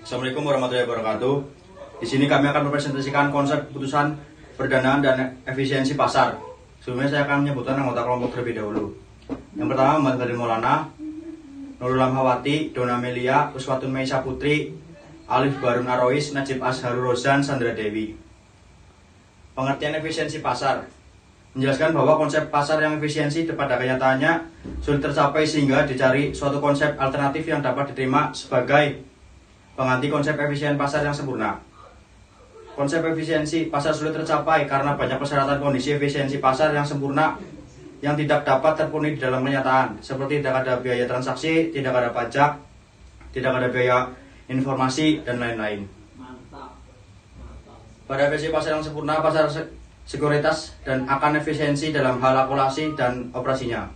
Assalamualaikum warahmatullahi wabarakatuh. Di sini kami akan mempresentasikan konsep keputusan perdanaan dan efisiensi pasar. Sebelumnya saya akan menyebutkan anggota kelompok terlebih dahulu. Yang pertama, Muhammad Khalil Maulana, Nurul Amhawati, Dona Melia, Uswatun Maisa Putri, Alif Barun Arois, Najib Azharul Rozan, Sandra Dewi. Pengertian efisiensi pasar menjelaskan bahwa konsep pasar yang efisiensi pada kenyataannya sulit tercapai sehingga dicari suatu konsep alternatif yang dapat diterima sebagai pengganti konsep efisien pasar yang sempurna. Konsep efisiensi pasar sulit tercapai karena banyak persyaratan kondisi efisiensi pasar yang sempurna yang tidak dapat terpenuhi di dalam kenyataan, seperti tidak ada biaya transaksi, tidak ada pajak, tidak ada biaya informasi, dan lain-lain. Pada efisiensi pasar yang sempurna, pasar sekuritas dan akan efisiensi dalam hal akulasi dan operasinya.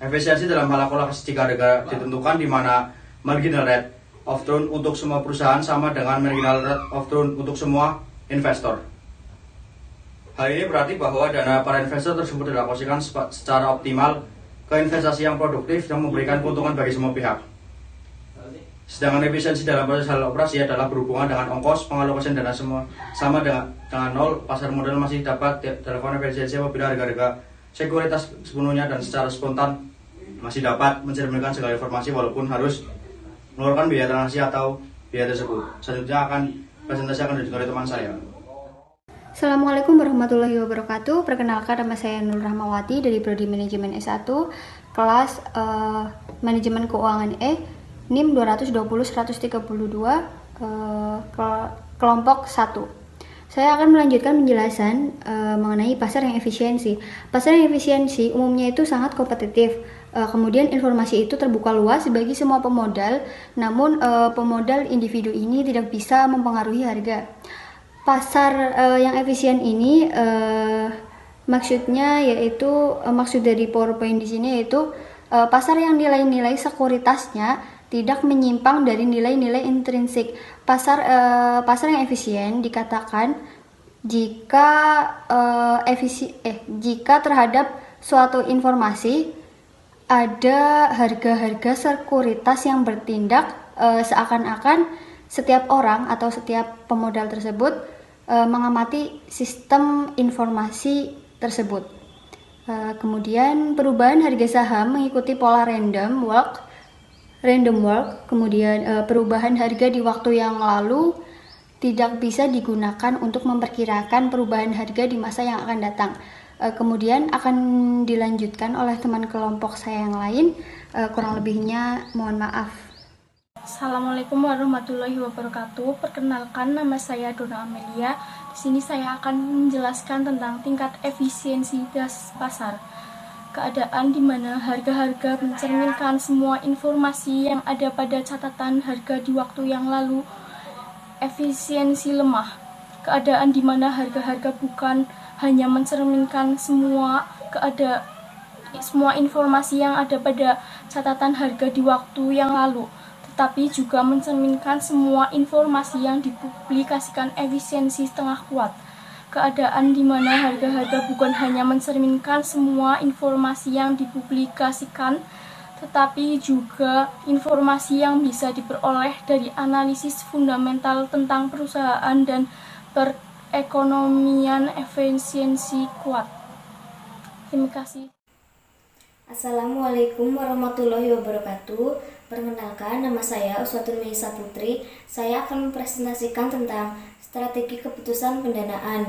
Efisiensi dalam hal akulasi jika harga ditentukan di mana marginal rate of return untuk semua perusahaan sama dengan marginal rate of return untuk semua investor. Hal ini berarti bahwa dana para investor tersebut dialokasikan secara optimal ke investasi yang produktif yang memberikan keuntungan bagi semua pihak. Sedangkan efisiensi dalam proses hal operasi adalah berhubungan dengan ongkos pengalokasian dana semua sama dengan nol. Pasar modal masih dapat dilakukan efisiensi apabila harga-harga sekuritas sepenuhnya dan secara spontan masih dapat mencerminkan segala informasi walaupun harus mengeluarkan biaya transaksi atau biaya tersebut. Selanjutnya presentasi akan dilanjutkan oleh teman saya. Assalamualaikum warahmatullahi wabarakatuh. Perkenalkan, nama saya Nur Rahmawati dari Prodi Manajemen S1, kelas Manajemen Keuangan E, NIM 220-132, kelompok 1. Saya akan melanjutkan penjelasan mengenai pasar yang efisiensi. Pasar yang efisiensi umumnya itu sangat kompetitif. Kemudian informasi itu terbuka luas bagi semua pemodal, namun pemodal individu ini tidak bisa mempengaruhi harga. Pasar yang efisien ini maksudnya yaitu maksud dari PowerPoint di sini yaitu pasar yang nilai-nilai sekuritasnya tidak menyimpang dari nilai-nilai intrinsik. Pasar yang efisien dikatakan jika jika terhadap suatu informasi ada harga-harga sekuritas yang bertindak seakan-akan setiap orang atau setiap pemodal tersebut mengamati sistem informasi tersebut. Kemudian perubahan harga saham mengikuti pola random walk. Kemudian perubahan harga di waktu yang lalu tidak bisa digunakan untuk memperkirakan perubahan harga di masa yang akan datang. Kemudian akan dilanjutkan oleh teman kelompok saya yang lain. Kurang lebihnya mohon maaf. Assalamualaikum warahmatullahi wabarakatuh. Perkenalkan, nama saya Dona Amelia. Di sini saya akan menjelaskan tentang tingkat efisiensi pasar. Keadaan di mana harga-harga mencerminkan semua informasi yang ada pada catatan harga di waktu yang lalu. Efisiensi lemah. Keadaan di mana harga-harga bukan hanya mencerminkan semua informasi yang ada pada catatan harga di waktu yang lalu, tetapi juga mencerminkan semua informasi yang dipublikasikan efisiensi setengah kuat. Keadaan di mana harga-harga bukan hanya mencerminkan semua informasi yang dipublikasikan, tetapi juga informasi yang bisa diperoleh dari analisis fundamental tentang perusahaan dan perekonomian efisiensi kuat. Terima kasih. Assalamualaikum warahmatullahi wabarakatuh. Perkenalkan, nama saya Uswatun Maisa Putri. Saya akan mempresentasikan tentang strategi keputusan pendanaan.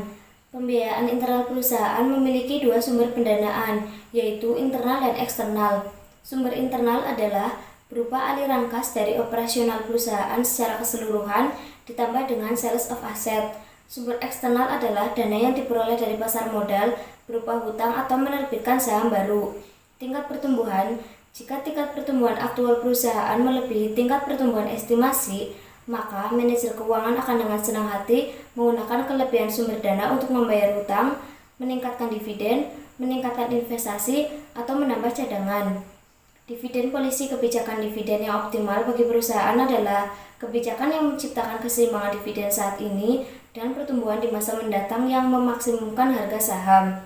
Pembiayaan internal perusahaan memiliki dua sumber pendanaan, yaitu internal dan eksternal. Sumber internal adalah berupa aliran kas dari operasional perusahaan secara keseluruhan ditambah dengan sales of asset. Sumber eksternal adalah dana yang diperoleh dari pasar modal berupa hutang atau menerbitkan saham baru. Tingkat pertumbuhan. Jika tingkat pertumbuhan aktual perusahaan melebihi tingkat pertumbuhan estimasi, maka manajer keuangan akan dengan senang hati menggunakan kelebihan sumber dana untuk membayar hutang, meningkatkan dividen, meningkatkan investasi, atau menambah cadangan. Dividen polisi. Kebijakan dividen yang optimal bagi perusahaan adalah kebijakan yang menciptakan keseimbangan dividen saat ini dan pertumbuhan di masa mendatang yang memaksimumkan harga saham.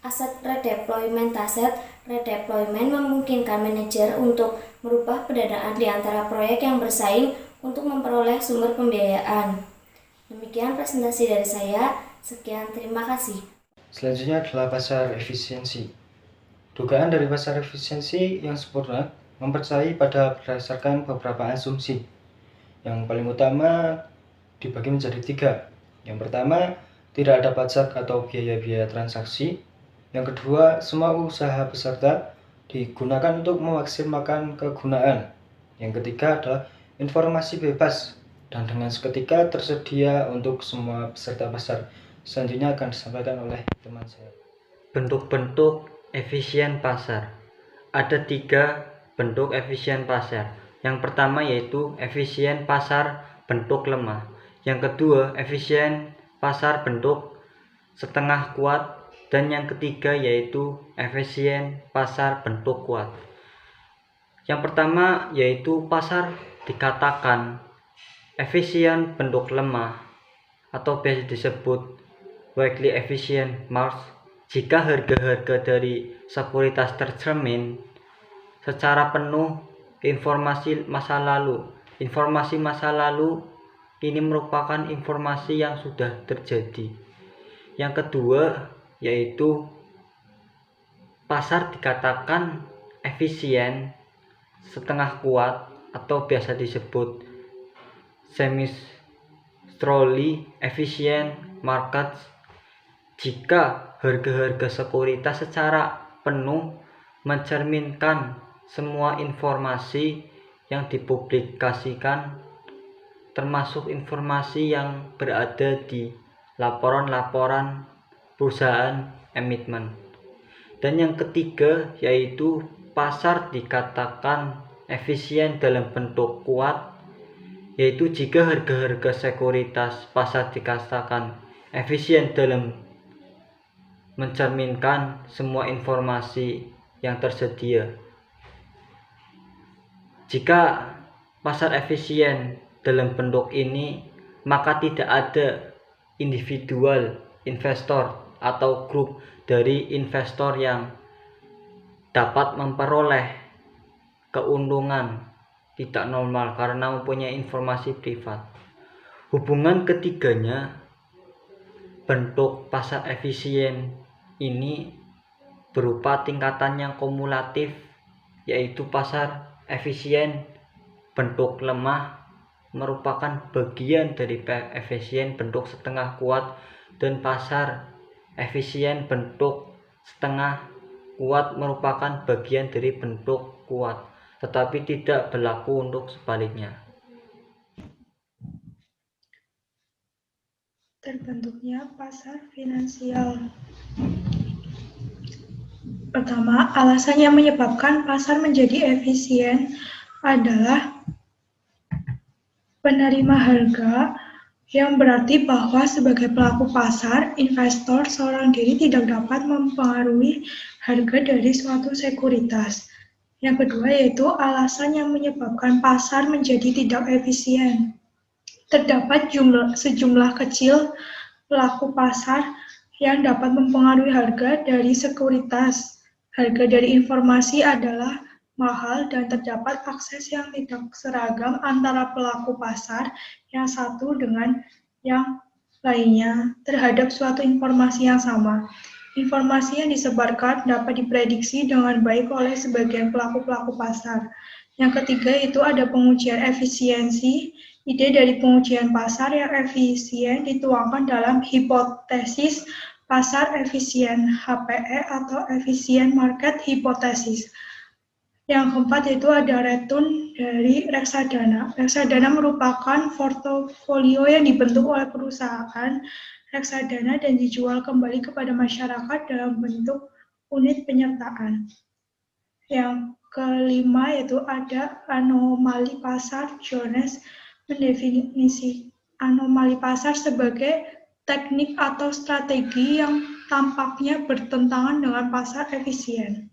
Aset redeployment. Aset redeployment memungkinkan manajer untuk merubah pendanaan di antara proyek yang bersaing untuk memperoleh sumber pembiayaan. Demikian presentasi dari saya. Sekian, terima kasih. Selanjutnya adalah pasar efisiensi. Dugaan dari pasar efisiensi yang sempurna mempercayai pada berdasarkan beberapa asumsi. Yang paling utama dibagi menjadi 3. Yang pertama, tidak ada pajak atau biaya-biaya transaksi. Yang kedua, semua usaha peserta digunakan untuk memaksimalkan kegunaan. Yang ketiga adalah informasi bebas dan dengan seketika tersedia untuk semua peserta pasar. Selanjutnya akan disampaikan oleh teman saya. Bentuk-bentuk efisien pasar. Ada 3 bentuk efisien pasar. Yang pertama yaitu efisien pasar bentuk lemah. Yang kedua, efisien pasar bentuk setengah kuat. Dan yang ketiga yaitu efisien pasar bentuk kuat. Yang pertama yaitu pasar dikatakan efisien bentuk lemah atau biasa disebut weakly efficient market jika harga-harga dari sekuritas tercermin secara penuh informasi masa lalu. Informasi masa lalu ini merupakan informasi yang sudah terjadi. Yang kedua yaitu pasar dikatakan efisien setengah kuat atau biasa disebut semi-strongly efficient market jika harga-harga sekuritas secara penuh mencerminkan semua informasi yang dipublikasikan, termasuk informasi yang berada di laporan-laporan perusahaan emiten. Dan yang ketiga yaitu pasar dikatakan efisien dalam bentuk kuat, yaitu jika harga-harga sekuritas pasar dikatakan efisien dalam mencerminkan semua informasi yang tersedia. Jika pasar efisien dalam bentuk ini, maka tidak ada individual investor atau grup dari investor yang dapat memperoleh keuntungan tidak normal karena mempunyai informasi privat. Hubungan ketiganya, bentuk pasar efisien ini berupa tingkatan yang kumulatif, yaitu pasar efisien bentuk lemah merupakan bagian dari efisien bentuk setengah kuat, dan pasar efisien bentuk setengah kuat merupakan bagian dari bentuk kuat, tetapi tidak berlaku untuk sebaliknya. Terbentuknya pasar finansial. Pertama, alasan yang menyebabkan pasar menjadi efisien adalah penerima harga, yang berarti bahwa sebagai pelaku pasar, investor seorang diri tidak dapat mempengaruhi harga dari suatu sekuritas. Yang kedua yaitu alasan yang menyebabkan pasar menjadi tidak efisien. Terdapat sejumlah kecil pelaku pasar yang dapat mempengaruhi harga dari sekuritas. Harga dari informasi adalah mahal dan terdapat akses yang tidak seragam antara pelaku pasar yang satu dengan yang lainnya terhadap suatu informasi yang sama. Informasi yang disebarkan dapat diprediksi dengan baik oleh sebagian pelaku-pelaku pasar. Yang ketiga itu ada pengujian efisiensi. Ide dari pengujian pasar yang efisien dituangkan dalam hipotesis pasar efisien (HPE) atau efficient market hypothesis. Yang keempat itu ada return dari reksadana. Reksadana merupakan portofolio yang dibentuk oleh perusahaan reksadana dan dijual kembali kepada masyarakat dalam bentuk unit penyertaan. Yang kelima itu ada anomali pasar. Jones mendefinisi anomali pasar sebagai teknik atau strategi yang tampaknya bertentangan dengan pasar efisien.